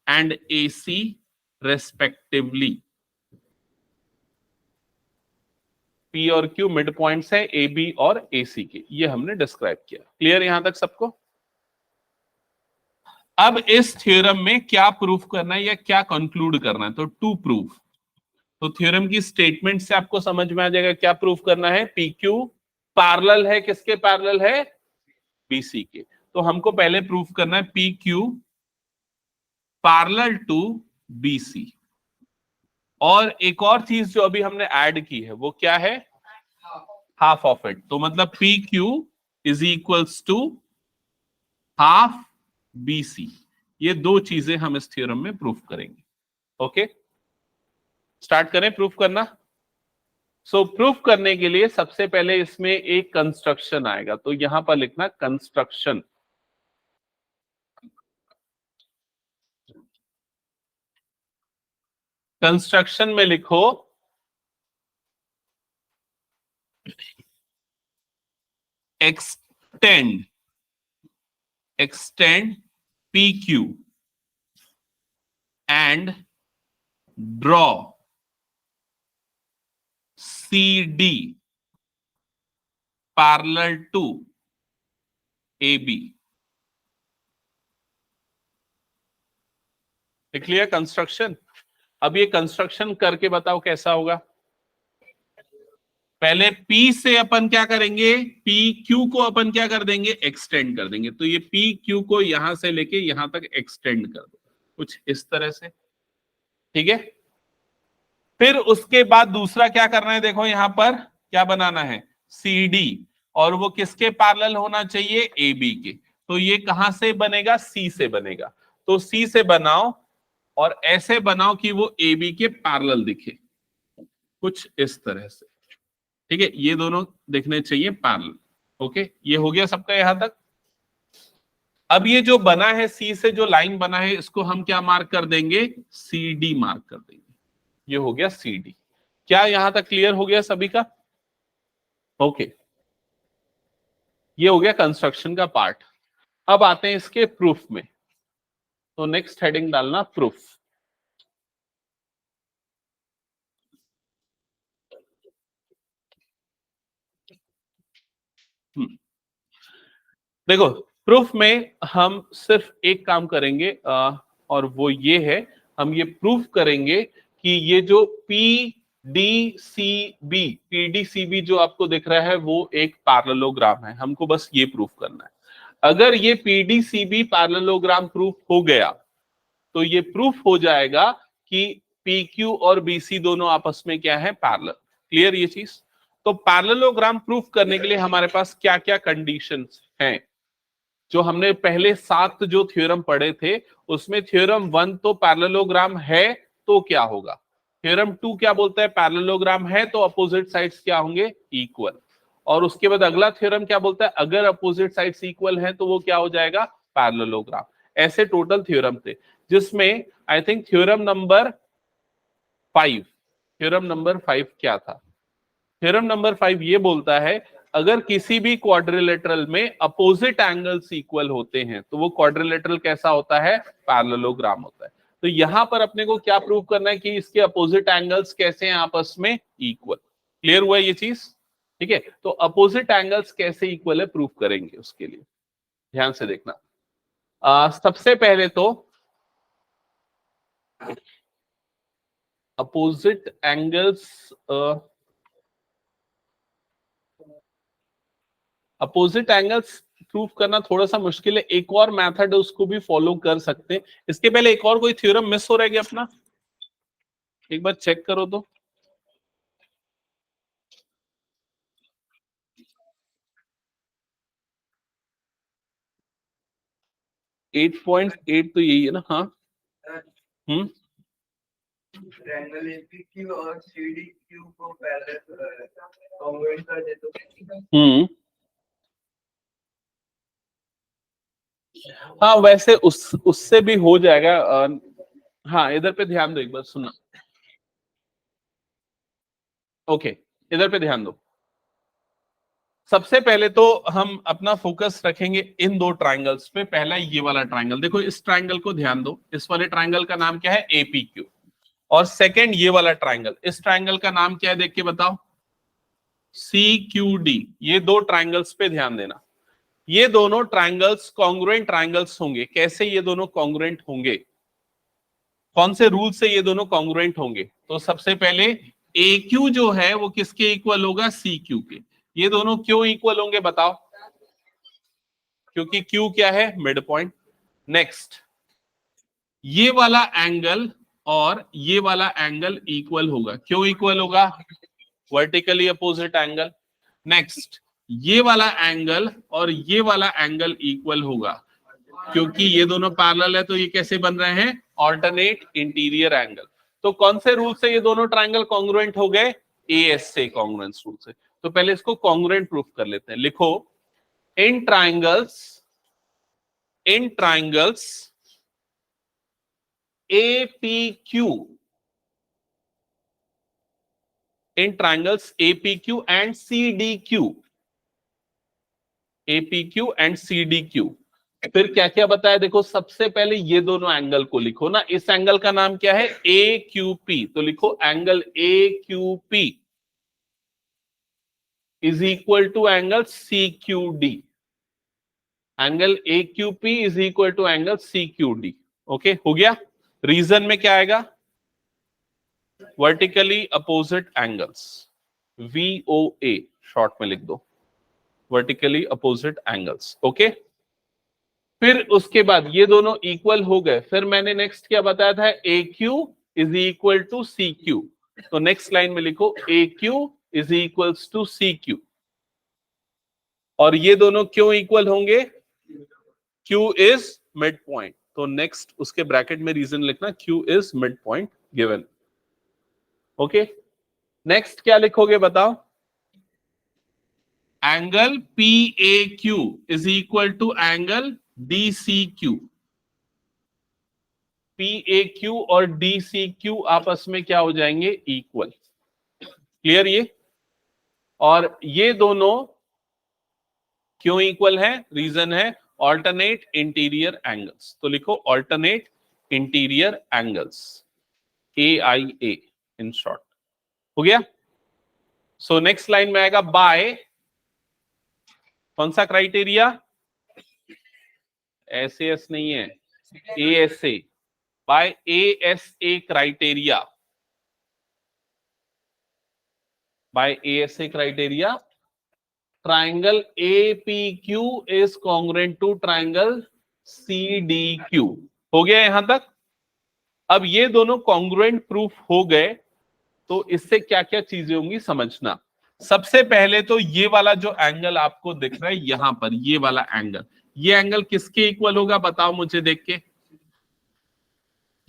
and AC respectively. P और Q मिड पॉइंट्स है AB और AC के, ये हमने डिस्क्राइब किया। क्लियर यहां तक सबको। अब इस थ्योरम में क्या प्रूफ करना है या क्या कंक्लूड करना है, तो टू प्रूफ। तो थ्योरम की स्टेटमेंट से आपको समझ में आ जाएगा क्या प्रूफ करना है, PQ पैरेलल है, किसके पैरेलल है, BC के। तो हमको पहले प्रूफ करना है PQ पैरेलल टू BC। और एक और चीज जो अभी हमने ऐड की है वो क्या है, हाफ ऑफ इट। तो मतलब PQ is equals to half BC। ये 2 चीजें हम इस थ्योरम में प्रूफ करेंगे। ओके, स्टार्ट करें प्रूफ करना। सो प्रूफ करने के लिए सबसे पहले इसमें एक कंस्ट्रक्शन आएगा, तो यहां पर लिखना कंस्ट्रक्शन। कंस्ट्रक्शन में लिखो extend PQ and draw CD parallel to A B. देख लिया कंस्ट्रक्शन। अब ये कंस्ट्रक्शन करके बताओ कैसा होगा। पहले P से अपन क्या करेंगे, PQ को अपन क्या कर देंगे, एक्सटेंड कर देंगे। तो ये PQ को यहां से लेके यहां तक एक्सटेंड कर दो, कुछ इस तरह से, ठीक है। फिर उसके बाद दूसरा क्या करना है, देखो यहां पर क्या बनाना है, CD, और वो किसके पैरेलल होना चाहिए, AB के। तो ये कहां से बनेगा, C से बनेगा। तो C से बनाओ और ऐसे बनाओ कि वो AB के पैरेलल दिखे, कुछ इस तरह से, ठीक है। ये दोनों दिखने चाहिए पैरेलल। ओके, ये हो गया सबका यहां तक। अब ये जो बना है सी से जो लाइन बना है, इसको हम क्या मार्क कर देंगे, CD मार्क कर देंगे। ये हो गया CD। क्या यहां तक क्लियर हो गया सभी का? ओके, ये हो गया कंस्ट्रक्शन का पार्ट। अब आते हैं इसके प्रूफ में। तो नेक्स्ट हेडिंग डालना प्रूफ। देखो, प्रूफ में हम सिर्फ एक काम करेंगे और वो ये है, हम ये प्रूफ करेंगे कि ये जो PDCB जो आपको दिख रहा है वो एक पैरेललोग्राम है। हमको बस ये प्रूफ करना है। अगर ये PDCB पैरेललोग्राम प्रूफ हो गया तो ये प्रूफ हो जाएगा कि PQ और BC दोनों आपस में क्या है, पैरेलल। क्लियर ये चीज? तो पैरेललोग्राम प्रूफ करने के लिए हमारे पास क्या क्या कंडीशंस हैं, जो हमने पहले 7 जो थ्योरम पढ़े थे उसमें थ्योरम 1 तो पैरेललोग्राम है तो क्या होगा, थ्योरम 2 क्या बोलता है, पैरेललोग्राम है तो अपोजिट साइड्स क्या होंगे, इक्वल। और उसके बाद अगला थ्योरम क्या बोलता है, अगर अपोजिट साइड्स इक्वल हैं तो वो क्या हो जाएगा, पैरेललोग्राम। ऐसे टोटल थ्योरम थे, जिसमें आई थिंक थ्योरम नंबर 5 क्या था, थ्योरम नंबर 5 ये बोलता है अगर किसी भी क्वाड्रिलेटरल में अपोजिट एंगल्स इक्वल होते हैं तो वो क्वाड्रिलेटरल कैसा होता है, पैरेललोग्राम होता है। तो यहां पर अपने को क्या प्रूव करना है कि इसके अपोजिट एंगल्स कैसे हैं, आपस में इक्वल। क्लियर हुआ ये चीज? ठीक है, तो अपोजिट एंगल्स कैसे इक्वल है प्रूव करेंगे, उसके लिए ध्यान से देखना। सबसे पहले तो अपोजिट एंगल्स प्रूफ करना थोड़ा सा मुश्किल है। एक और मेथड है, उसको भी फॉलो कर सकते हैं। इसके पहले एक और कोई थ्योरम मिस हो रहा है क्या अपना, एक बार चेक करो तो। 8.8 तो यही है ना? हाँ, ट्रायंगल APQ और CDQ को पैरेलल कॉन्ग्रुएंट कर दे तो हाँ, वैसे उससे भी हो जाएगा। हाँ, इधर पे ध्यान दो, एक बार सुनना। ओके, इधर पे ध्यान दो। सबसे पहले तो हम अपना फोकस रखेंगे इन दो ट्राइंगल्स पे। पहला ये वाला ट्राइंगल, देखो इस ट्राइंगल को ध्यान दो। इस वाले ट्राइंगल का नाम क्या है, APQ। और सेकंड ये वाला ट्राइंगल, इस ट्राइंगल का नाम क्या है, देख के बताओ, CQD। ये दो ट्राइंगल्स पे ध्यान देना। ये दोनों ट्राइंगल्स कॉन्ग्रुएंट ट्राइंगल्स होंगे। कैसे ये दोनों कॉन्ग्रुएंट होंगे, कौन से रूल से ये दोनों कॉन्ग्रुएंट होंगे? तो सबसे पहले AQ जो है वो किसके इक्वल होगा, CQ के। ये दोनों क्यों इक्वल होंगे बताओ? क्योंकि Q क्या है, मिड पॉइंट। नेक्स्ट, ये वाला एंगल और ये वाला एंगल इक्वल होगा। क्यों इक्वल होगा, वर्टिकली अपोजिट एंगल। नेक्स्ट, ये वाला एंगल और ये वाला एंगल इक्वल होगा क्योंकि ये दोनों पैरेलल है। तो ये कैसे बन रहे हैं, ऑल्टरनेट इंटीरियर एंगल। तो कौन से रूल से ये दोनों ट्राइंगल कॉन्ग्रुएंट हो गए, AS से, कॉन्ग्रुएंस रूल से। तो पहले इसको कॉन्ग्रुएंट प्रूफ कर लेते हैं। लिखो, इन triangles APQ, in triangles APQ and CDQ, APQ and CDQ। फिर क्या क्या बताया, देखो सबसे पहले ये दोनों एंगल को लिखो ना। इस एंगल का नाम क्या है, AQP। तो लिखो angle AQP is equal to angle CQD, angle AQP is equal to angle CQD। Okay, हो गया। रीजन में क्या आएगा? Vertically opposite angles, VOA short में लिख दो, वर्टिकली अपोजिट एंगल्स। ओके, फिर उसके बाद ये दोनों इक्वल हो गए, फिर मैंने नेक्स्ट क्या बताया था? AQ is equal to CQ। तो नेक्स्ट लाइन में लिखो AQ is equals to CQ। और ये दोनों क्यों इक्वल होंगे? Q is mid point. तो नेक्स्ट उसके ब्रैकेट में रीजन लिखना, Q is mid point given. Okay, next क्या लिखोगे बताओ? Angle PAQ is equal to angle DCQ। PAQ और DCQ आपस में क्या हो जाएंगे? इक्वल। क्लियर ये? और ये दोनों क्यों इक्वल है? रीजन है ऑल्टरनेट इंटीरियर एंगल्स। तो लिखो alternate interior angles, AIA in short. हो गया? सो नेक्स्ट लाइन में आएगा बाय कौन सा क्राइटेरिया? SAS नहीं है, ASA। बाय ASA क्राइटेरिया, बाय ASA criteria triangle APQ is congruent to triangle CDQ। हो गया यहां तक? अब ये दोनों कॉन्ग्रुएंट प्रूफ हो गए, तो इससे क्या क्या चीजें होंगी समझना। सबसे पहले तो ये वाला जो एंगल आपको दिख रहा है यहां पर, ये वाला एंगल, ये एंगल किसके इक्वल होगा बताओ मुझे देख के।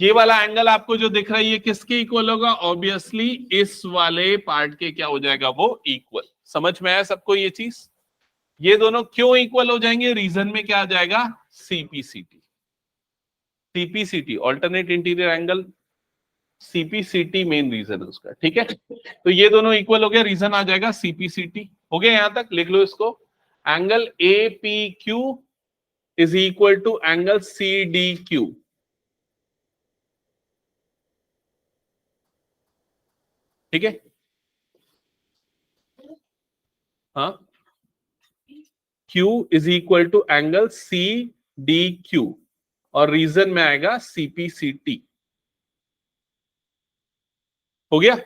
ये वाला एंगल आपको जो दिख रहा है ये किसके इक्वल होगा? ऑब्वियसली इस वाले पार्ट के क्या हो जाएगा? वो इक्वल। समझ में आया सबको ये चीज? ये दोनों क्यों इक्वल हो जाएंगे? रीजन में क्या आ जाएगा? CPCT। CPCT alternate interior angle, CPCT main reason है उसका। ठीक है, तो ये दोनों इक्वल हो गया, रीजन आ जाएगा CPCT। हो गया यहां तक? लिख लो इसको, angle APQ is equal to angle CDQ। ठीक है, हाँ, Q is equal to angle CDQ और रीजन में आएगा CPCT। हो गया?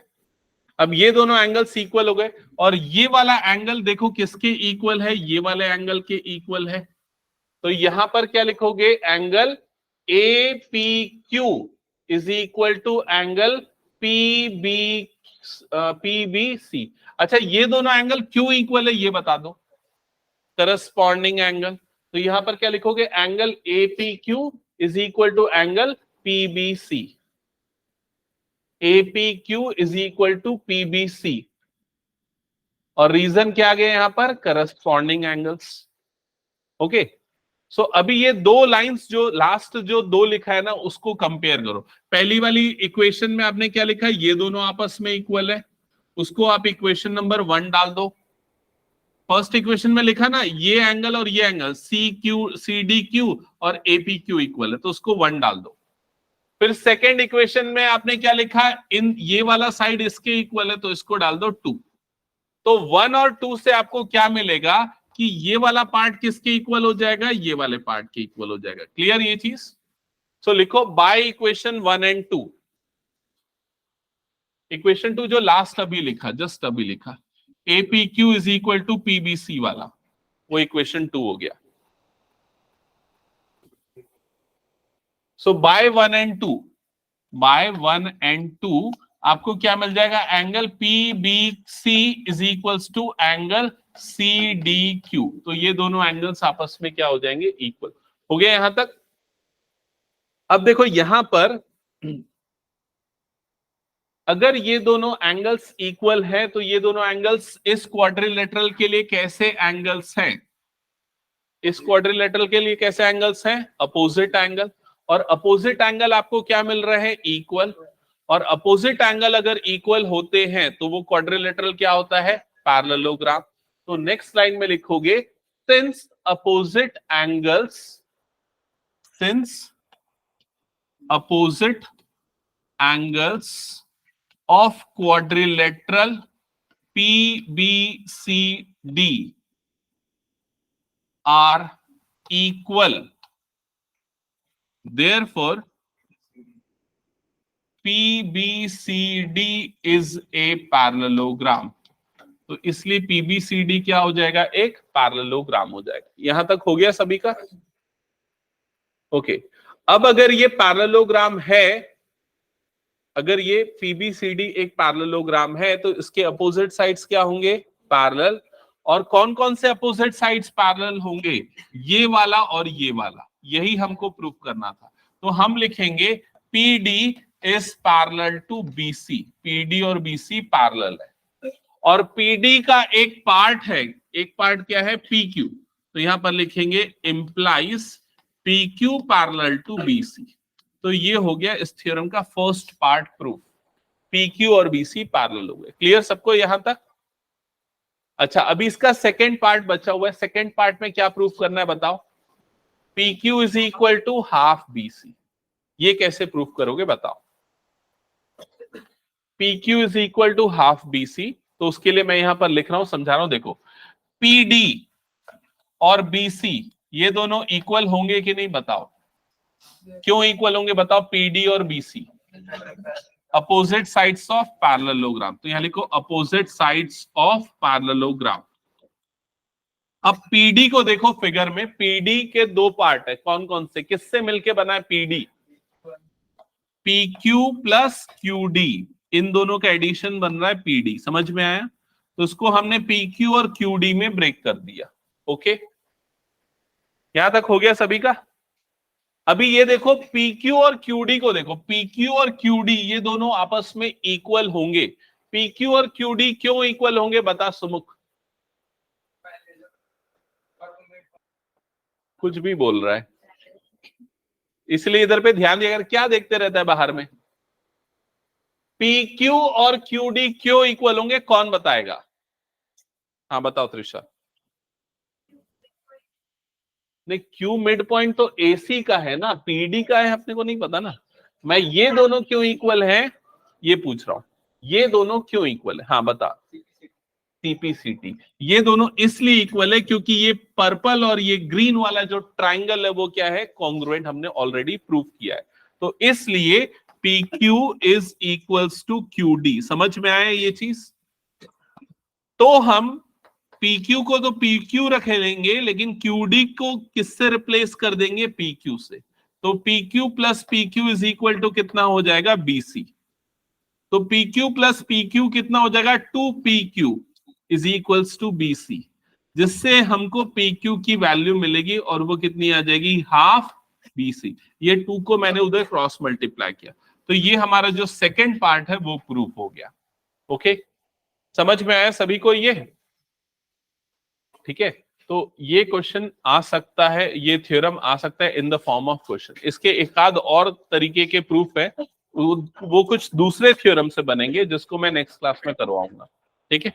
अब ये दोनों एंगल्स इक्वल हो गए, और ये वाला एंगल देखो किसके इक्वल है? ये वाले एंगल के इक्वल है। तो यहां पर क्या लिखोगे? Angle APQ is equal to angle PBC। अच्छा, ये दोनों एंगल क्यों इक्वल है ये बता दो, करस्पॉन्डिंग एंगल। तो यहां पर क्या लिखोगे? Angle APQ is equal to angle PBC। APQ is equal to PBC और रीजन क्या आ गया यहां पर? Corresponding angles. ओके, सो अभी ये दो लाइंस जो लास्ट जो दो लिखा है ना, उसको कंपेयर करो। पहली वाली इक्वेशन में आपने क्या लिखा है? ये दोनों आपस में इक्वल है, उसको आप इक्वेशन नंबर 1 डाल दो। फर्स्ट इक्वेशन में लिखा ना, ये एंगल और ये एंगल CDQ और APQ इक्वल है, तो उसको 1 डाल दो। फिर सेकेंड इक्वेशन में आपने क्या लिखा? इन ये वाला साइड इसके इक्वल है, तो इसको डाल दो 2। तो 1 और 2 से आपको क्या मिलेगा कि ये वाला पार्ट किसके इक्वल हो जाएगा? ये वाले पार्ट के इक्वल हो जाएगा। क्लियर ये चीज? सो लिखो बाय इक्वेशन 1 एंड 2। इक्वेशन 2 जो लास्ट अभी लिखा, जस्ट अभी लिखा, APQ is equal to PBC वाला, वो इक्वेशन 2 हो गया। So by 1 and 2, by 1 and 2 आपको क्या मिल जाएगा? Angle PBC is equals to angle CDQ। तो ये दोनों एंगल्स आपस में क्या हो जाएंगे? इक्वल। हो गया यहां तक? अब देखो यहां पर अगर ये दोनों एंगल्स इक्वल है, तो ये दोनों एंगल्स इस क्वाड्रिलेटरल के लिए कैसे एंगल्स हैं? इस क्वाड्रिलेटरल के लिए कैसे एंगल्स हैं? Opposite angle. और अपोजिट एंगल आपको क्या मिल रहा है? इक्वल। और अपोजिट एंगल अगर इक्वल होते हैं तो वो क्वाड्रिलेटरल क्या होता है? पैरेललोग्राम। तो नेक्स्ट लाइन में लिखोगे, since opposite angles, since opposite angles of quadrilateral PBCD are equal, therefore PBCD is a parallelogram। तो इसलिए PBCD क्या हो जाएगा, एक पैरेललोग्राम हो जाएगा। यहां तक हो गया सभी का? ओके। अब अगर ये पैरेललोग्राम है, अगर ये PBCD एक पैरेललोग्राम है तो इसके अपोजिट साइड्स क्या होंगे, पैरेलल। और कौन कौन से अपोजिट साइड्स पैरेलल होंगे, ये वाला और ये वाला, यही हमको प्रूफ करना था। तो हम लिखेंगे PD is parallel to BC, PD और BC पैरेलल है। और PD का एक पार्ट है, एक पार्ट क्या है, PQ। तो यहां पर लिखेंगे implies PQ parallel to BC। तो ये हो गया इस थ्योरम का फर्स्ट पार्ट प्रूफ, PQ और BC पैरेलल हो गए। क्लियर सबको यहां तक? अच्छा, अभी इसका सेकेंड पार्ट बचा हुआ है। सेकेंड पार्ट में क्या प्रूफ करना है बताओ? PQ is equal to half BC। ये कैसे प्रूफ करोगे बताओ? PQ is equal to half BC। तो उसके लिए मैं यहां पर लिख रहा हूं, समझा रहा हूं। देखो, PD और BC ये दोनों इक्वल होंगे कि नहीं बताओ? क्यों इक्वल होंगे बताओ? PD और BC opposite sides of parallelogram. तो यहां लिखो अपोजिट साइड्स ऑफ पैरेललोग्राम। अब PD को देखो फिगर में, PD के दो पार्ट है, कौन कौन से, किससे मिलके बना है PD? PQ प्लस QD, इन दोनों का एडिशन बन रहा है PD। समझ में आया? तो इसको हमने PQ और QD में ब्रेक कर दिया। ओके, यहां तक हो गया सभी का? अभी ये देखो PQ और QD को देखो, PQ और QD ये दोनों आपस में इक्वल होंगे। PQ और QD क्यों इक्वल होंगे बता सुमुख? कुछ भी बोल रहा है, इसलिए इधर पे ध्यान दिया। अगर क्या देखते रहता है बाहर में? PQ और QD क्यों इक्वल होंगे, कौन बताएगा? हाँ बताओ त्रिशा। नहीं, Q मिड पॉइंट तो AC का है ना, PD का है अपने को नहीं पता ना। मैं ये दोनों क्यों इक्वल हैं ये पूछ रहा हूं, ये दोनों क्यों इक्वल है? हाँ बता। CPCT ये दोनों इसलिए इक्वल है क्योंकि ये पर्पल और ये ग्रीन वाला जो ट्राइंगल है वो क्या है, कॉन्ग्रुएंट, हमने ऑलरेडी प्रूव किया है। तो इसलिए PQ is equals to QD। समझ में आया ये चीज? तो हम PQ को तो PQ रख लेंगे, लेकिन QD को किससे रिप्लेस कर देंगे? PQ से। तो PQ plus PQ is equal to कितना हो जाएगा? BC। तो PQ प्लस PQ कितना हो जाएगा? 2PQ is equals to BC, जिससे हमको PQ की वैल्यू मिलेगी और वो कितनी आ जाएगी? Half BC। ये 2 को मैंने उधर क्रॉस मल्टीप्लाई किया, तो ये हमारा जो सेकंड पार्ट है वो प्रूफ हो गया। ओके, समझ में आया सभी को ये? ठीक है, तो ये क्वेश्चन आ सकता है, ये थ्योरम आ सकता है in the form of question. इसके एक आध और तरीके के प्रूफ है, वो कुछ दूसरे थ्योरम से बनेंगे जिसको मैं नेक्स्ट क्लास में करवाऊंगा। ठीक है।